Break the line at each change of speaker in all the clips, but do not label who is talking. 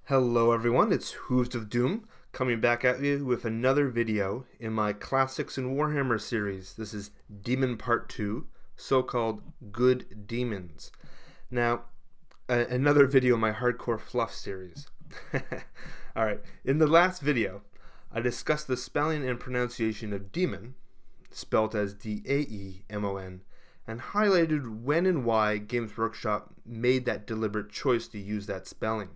Hello everyone, it's Hooves of Doom coming back at you with another video in my Classics in Warhammer series. This is Demon Part 2, so-called Good Demons. Now, another video in my Hardcore Fluff series. Alright, in the last video, I discussed the spelling and pronunciation of demon, spelled as D-A-E-M-O-N, and highlighted when and why Games Workshop made that deliberate choice to use that spelling.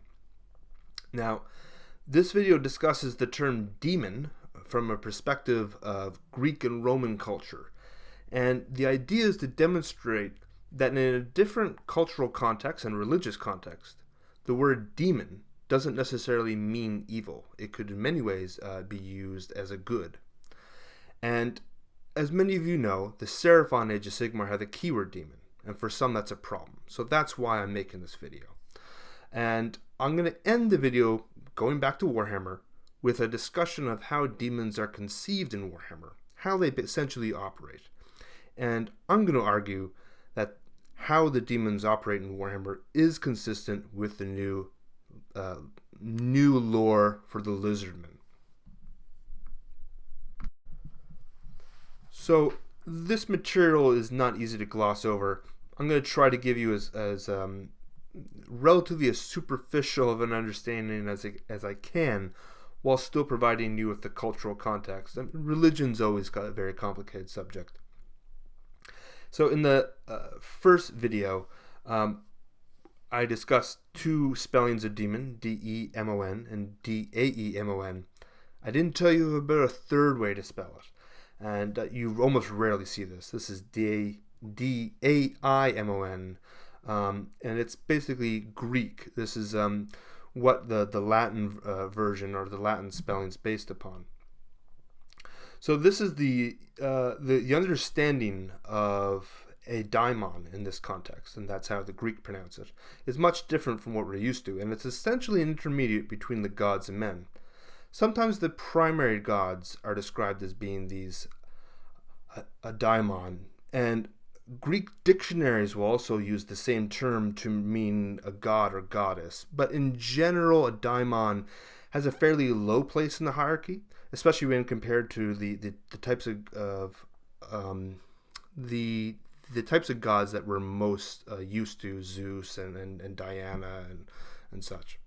Now, this video discusses the term demon from a perspective of Greek and Roman culture, and the idea is to demonstrate that in a different cultural context and religious context, the word demon doesn't necessarily mean evil. It could in many ways be used as a good. And as many of you know, the Seraphon Age of Sigmar had the keyword demon, and for some that's a problem. So that's why I'm making this video. And I'm going to end the video going back to Warhammer with a discussion of how demons are conceived in Warhammer, how they essentially operate. And I'm going to argue that how the demons operate in Warhammer is consistent with the new lore for the Lizardmen. So this material is not easy to gloss over. I'm going to try to give you as relatively as superficial of an understanding as I can, while still providing you with the cultural context. And religion's always got a very complicated subject. So in the first video, I discussed two spellings of demon, D-E-M-O-N and D-A-E-M-O-N. I didn't tell you about a third way to spell it, and you almost rarely see this. This is D-A-I-M-O-N. And it's basically Greek. This is what the Latin version or the Latin spelling is based upon. So this is the understanding of a daimon in this context, and that's how the Greek pronounce it. It's much different from what we're used to, and it's essentially an intermediate between the gods and men. Sometimes the primary gods are described as being a daimon, and Greek dictionaries will also use the same term to mean a god or goddess, but in general a daimon has a fairly low place in the hierarchy, especially when compared to the types of the types of gods that we're most used to, Zeus and Diana and such.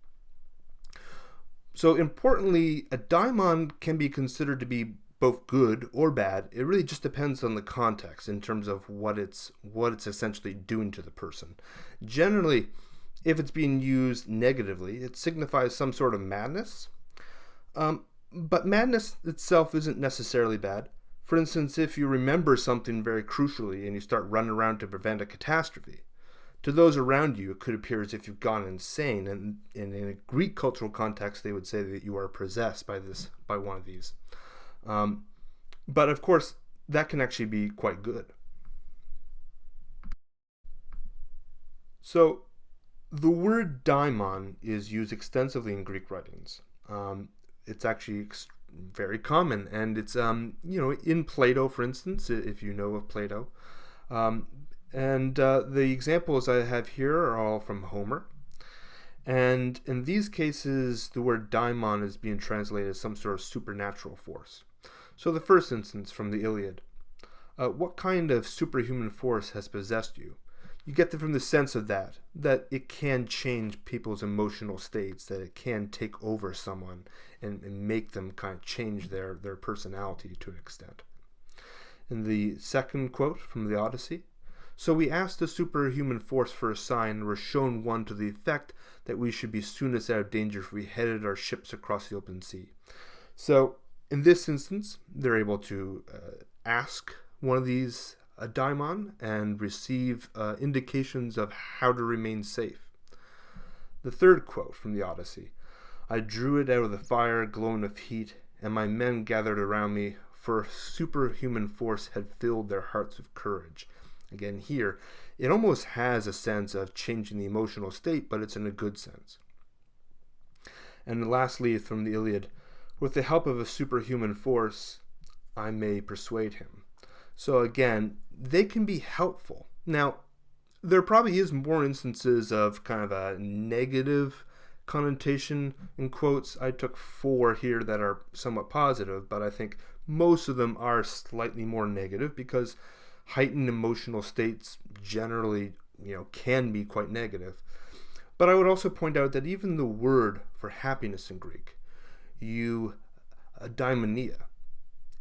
So importantly, a daimon can be considered to be both good or bad. It really just depends on the context in terms of what it's essentially doing to the person. Generally, if it's being used negatively, it signifies some sort of madness. But madness itself isn't necessarily bad. For instance, if you remember something very crucially and you start running around to prevent a catastrophe, to those around you, it could appear as if you've gone insane. And in a Greek cultural context, they would say that you are possessed by one of these. But of course, that can actually be quite good. So the word daimon is used extensively in Greek writings. It's actually very common, and it's in Plato, for instance, if you know of Plato. The examples I have here are all from Homer. And in these cases, the word daimon is being translated as some sort of supernatural force. So the first instance from the Iliad. What kind of superhuman force has possessed you? You get from the sense of that it can change people's emotional states, that it can take over someone and make them kind of change their personality to an extent. In the second quote from the Odyssey, so we asked the superhuman force for a sign and were shown one to the effect that we should be soonest out of danger if we headed our ships across the open sea. So in this instance, they're able to ask one of these a daimon and receive indications of how to remain safe. The third quote from the Odyssey, I drew it out of the fire glowing with heat, and my men gathered around me, for a superhuman force had filled their hearts with courage. Again, here, it almost has a sense of changing the emotional state, but it's in a good sense. And lastly, from the Iliad, with the help of a superhuman force, I may persuade him. So again, they can be helpful. Now, there probably is more instances of kind of a negative connotation, in quotes. I took 4 here that are somewhat positive, but I think most of them are slightly more negative because heightened emotional states generally, can be quite negative. But I would also point out that even the word for happiness in Greek, daimonia,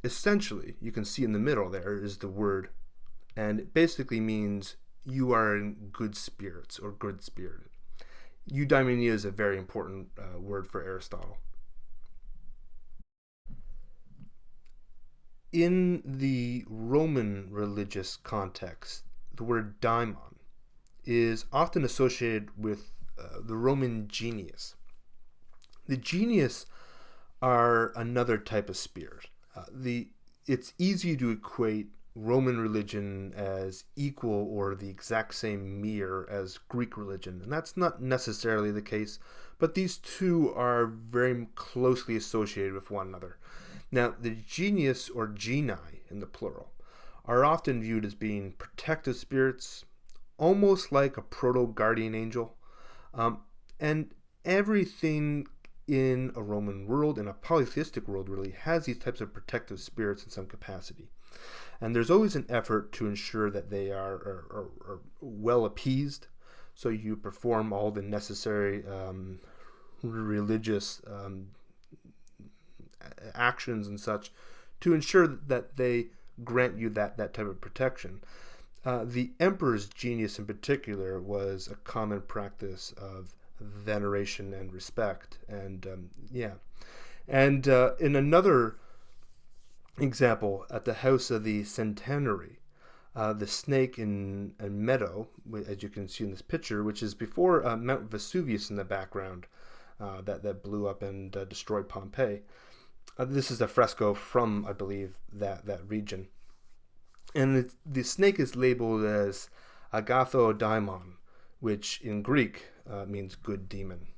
essentially, you can see in the middle there is the word, and it basically means you are in good spirits or good-spirited. Eudaimonia is a very important word for Aristotle. In the Roman religious context, the word daimon is often associated with the Roman genius. The genius are another type of spirit. It's easy to equate Roman religion as equal or the exact same mirror as Greek religion, and that's not necessarily the case, but these two are very closely associated with one another. Now, the genius, or genii in the plural, are often viewed as being protective spirits, almost like a proto-guardian angel, and everything in a Roman world, in a polytheistic world really, has these types of protective spirits in some capacity. And there's always an effort to ensure that they are well appeased, so you perform all the necessary religious actions and such to ensure that they grant you that type of protection. The emperor's genius in particular was a common practice of veneration and respect, and in another example, at the house of the centenary, the snake in a meadow, as you can see in this picture, which is before Mount Vesuvius in the background, that blew up and destroyed Pompeii. This is a fresco from, I believe, that region. And the snake is labeled as agatho daimon, which in Greek means good demon.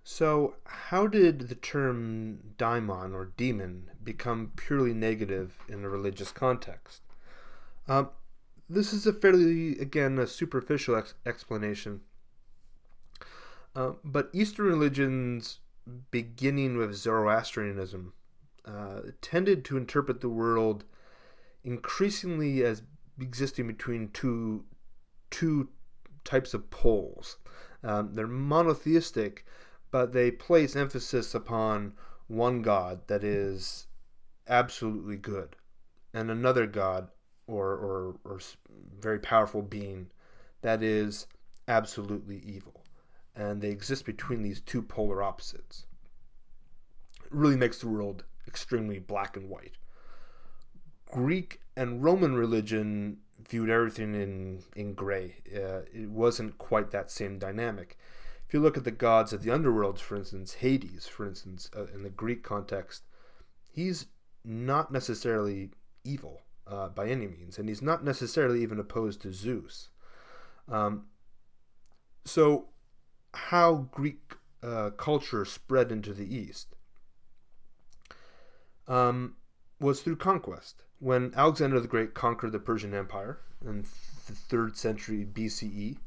So how did the term daimon or demon become purely negative in a religious context? This is a fairly, again, a superficial explanation. But Eastern religions, beginning with Zoroastrianism, tended to interpret the world increasingly as existing between two types of poles. They're monotheistic, but they place emphasis upon one God that is absolutely good, and another God or very powerful being that is absolutely evil. And they exist between these two polar opposites. It really makes the world extremely black and white. Greek and Roman religion viewed everything in gray. It wasn't quite that same dynamic. If you look at the gods of the underworlds, for instance, Hades, for instance, in the Greek context, he's not necessarily evil by any means, and he's not necessarily even opposed to Zeus. So how Greek culture spread into the East was through conquest. When Alexander the Great conquered the Persian Empire in the 3rd century BCE,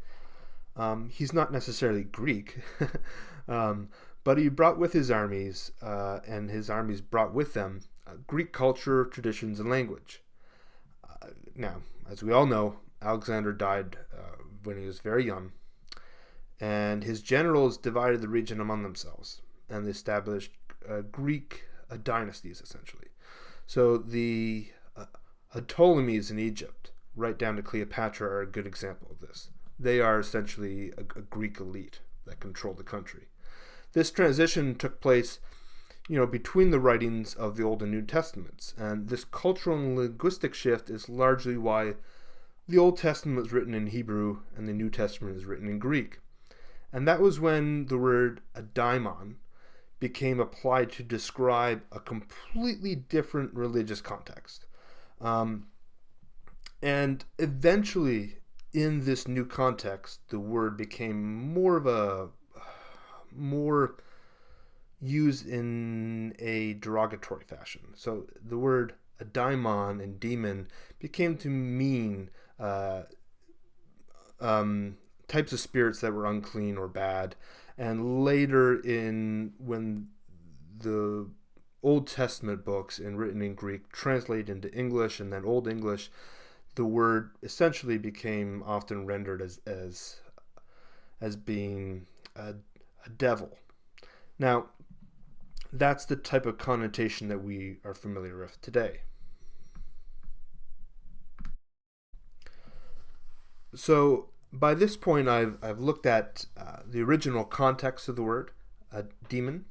he's not necessarily Greek, but he brought with his armies, and his armies brought with them Greek culture, traditions, and language. Now, as we all know, Alexander died when he was very young, and his generals divided the region among themselves, and they established Greek dynasties, essentially. So the Ptolemies in Egypt, right down to Cleopatra, are a good example of this. They are essentially a Greek elite that controlled the country. This transition took place, between the writings of the Old and New Testaments, and this cultural and linguistic shift is largely why the Old Testament was written in Hebrew and the New Testament is written in Greek. And that was when the word daimon became applied to describe a completely different religious context. And eventually, in this new context, the word became more used in a derogatory fashion. So the word daimon and demon became to mean types of spirits that were unclean or bad. And later, when the Old Testament books written in Greek translated into English and then Old English, the word essentially became often rendered as being a devil. Now, that's the type of connotation that we are familiar with today. So by this point, I've looked at the original context of the word, demon,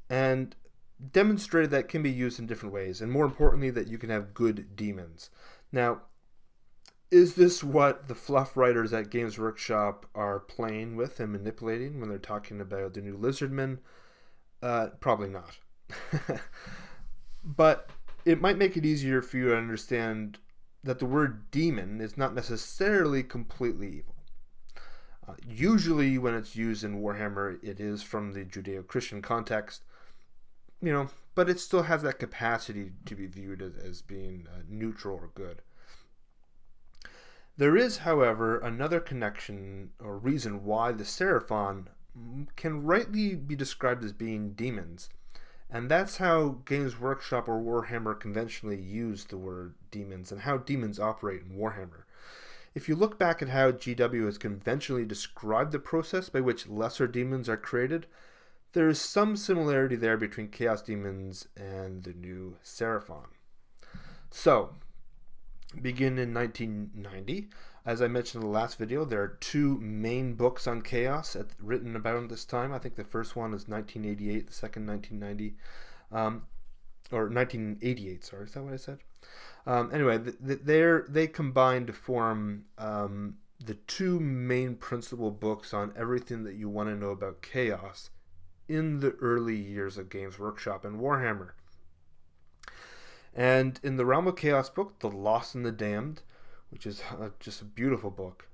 and demonstrated that it can be used in different ways, and more importantly, that you can have good demons. Now, is this what the fluff writers at Games Workshop are playing with and manipulating when they're talking about the new Lizardmen? Probably not. But it might make it easier for you to understand that the word demon is not necessarily completely evil. Usually when it's used in Warhammer, it is from the Judeo-Christian context, but it still has that capacity to be viewed as being neutral or good. There is, however, another connection or reason why the Seraphon can rightly be described as being demons. And that's how Games Workshop or Warhammer conventionally use the word demons and how demons operate in Warhammer. If you look back at how GW has conventionally described the process by which lesser demons are created, there is some similarity there between Chaos Demons and the new Seraphon. So, begin in 1990. As I mentioned in the last video, there are two main books on Chaos written about this time. I think the first one is 1988, the second 1990, or 1988, sorry, is that what I said? Anyway, they combine to form the two main principal books on everything that you want to know about Chaos in the early years of Games Workshop and Warhammer. And in the Realm of Chaos book, The Lost and the Damned, which is just a beautiful book,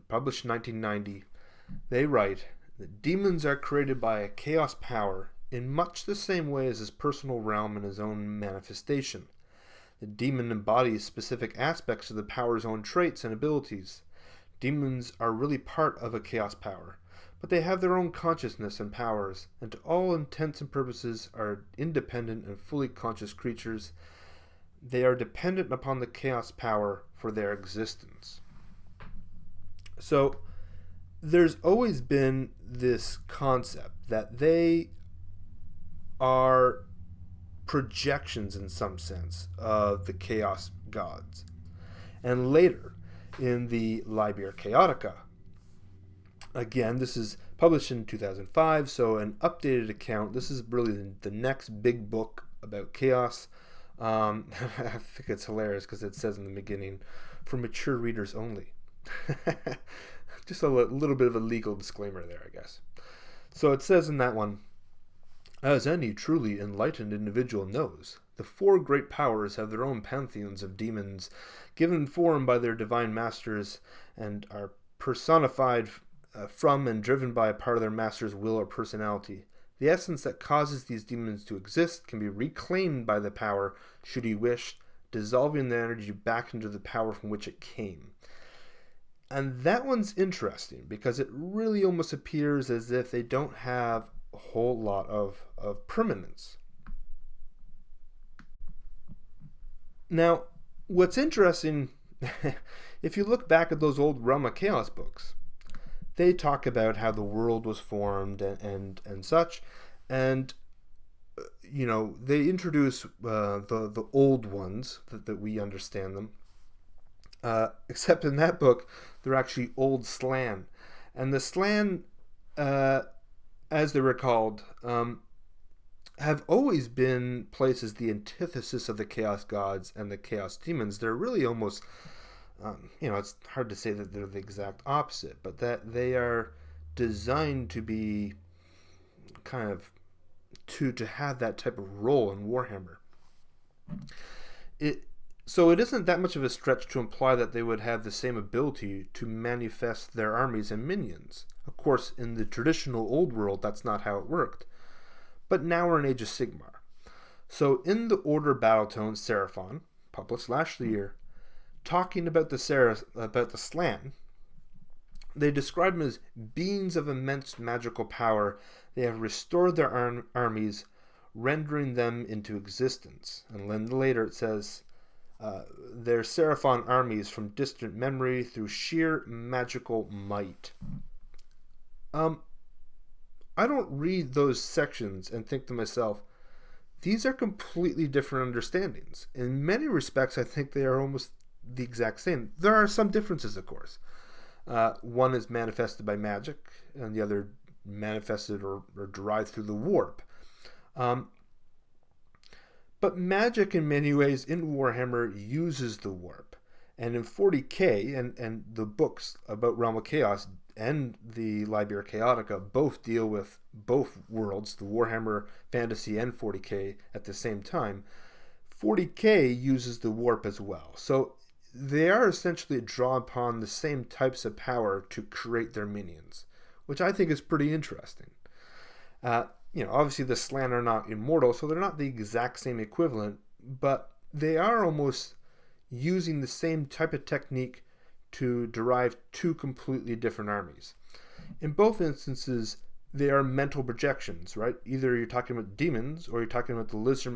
published in 1990, they write that demons are created by a chaos power in much the same way as his personal realm and his own manifestation. The demon embodies specific aspects of the power's own traits and abilities. Demons are really part of a chaos power, but they have their own consciousness and powers, and to all intents and purposes are independent and fully conscious creatures. They are dependent upon the chaos power for their existence. So there's always been this concept that they are projections in some sense of the chaos gods. And later in the Liber Chaotica, again, this is published in 2005, so an updated account. This is really the next big book about chaos. I think it's hilarious because it says in the beginning, for mature readers only. Just a little bit of a legal disclaimer there, I guess. So it says in that one, as any truly enlightened individual knows, the four great powers have their own pantheons of demons, given form by their divine masters, and are personified from and driven by a part of their master's will or personality. The essence that causes these demons to exist can be reclaimed by the power, should he wish, dissolving the energy back into the power from which it came. And that one's interesting because it really almost appears as if they don't have a whole lot of permanence. Now, what's interesting, if you look back at those old Realm of Chaos books, they talk about how the world was formed and such, and they introduce the old ones that we understand them. Except in that book, they're actually old Slan, and the Slan, as they were called, have always been placed as the antithesis of the Chaos Gods and the Chaos Demons. They're really almost it's hard to say that they're the exact opposite, but that they are designed to be kind of to have that type of role in Warhammer. So it isn't that much of a stretch to imply that they would have the same ability to manifest their armies and minions. Of course, in the traditional old world, that's not how it worked. But now we're in Age of Sigmar. So in the Order Battletome Seraphon, published last year, talking about the Slan, They describe them as beings of immense magical power. They have restored their armies, rendering them into existence. And then later it says, their Seraphon armies from distant memory through sheer magical might. I don't read those sections and think to myself, these are completely different understandings. In many respects, I think they are almost the exact same. There are some differences, of course. One is manifested by magic, and the other manifested or derived through the warp. But magic, in many ways, in Warhammer, uses the warp. And in 40k, and the books about Realm of Chaos and the Liber Chaotica both deal with both worlds, the Warhammer Fantasy and 40k, at the same time. 40k uses the warp as well. So they are essentially drawn upon the same types of power to create their minions, which I think is pretty interesting. Obviously the Slann are not immortal, so they're not the exact same equivalent, but they are almost using the same type of technique to derive two completely different armies. In both instances, they are mental projections, right? Either you're talking about demons or you're talking about the lizard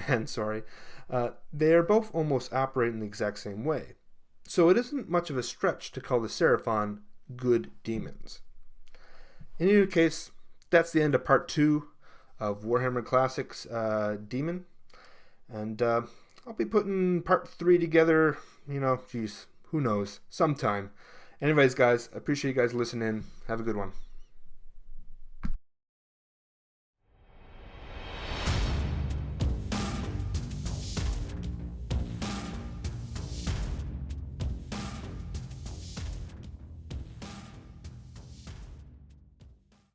men, sorry. They are both almost operating the exact same way. So it isn't much of a stretch to call the Seraphon good demons. In either case, that's the end of part 2 of Warhammer Classics Daemon. And I'll be putting part 3 together, who knows, sometime. Anyways, guys, I appreciate you guys listening. Have a good one.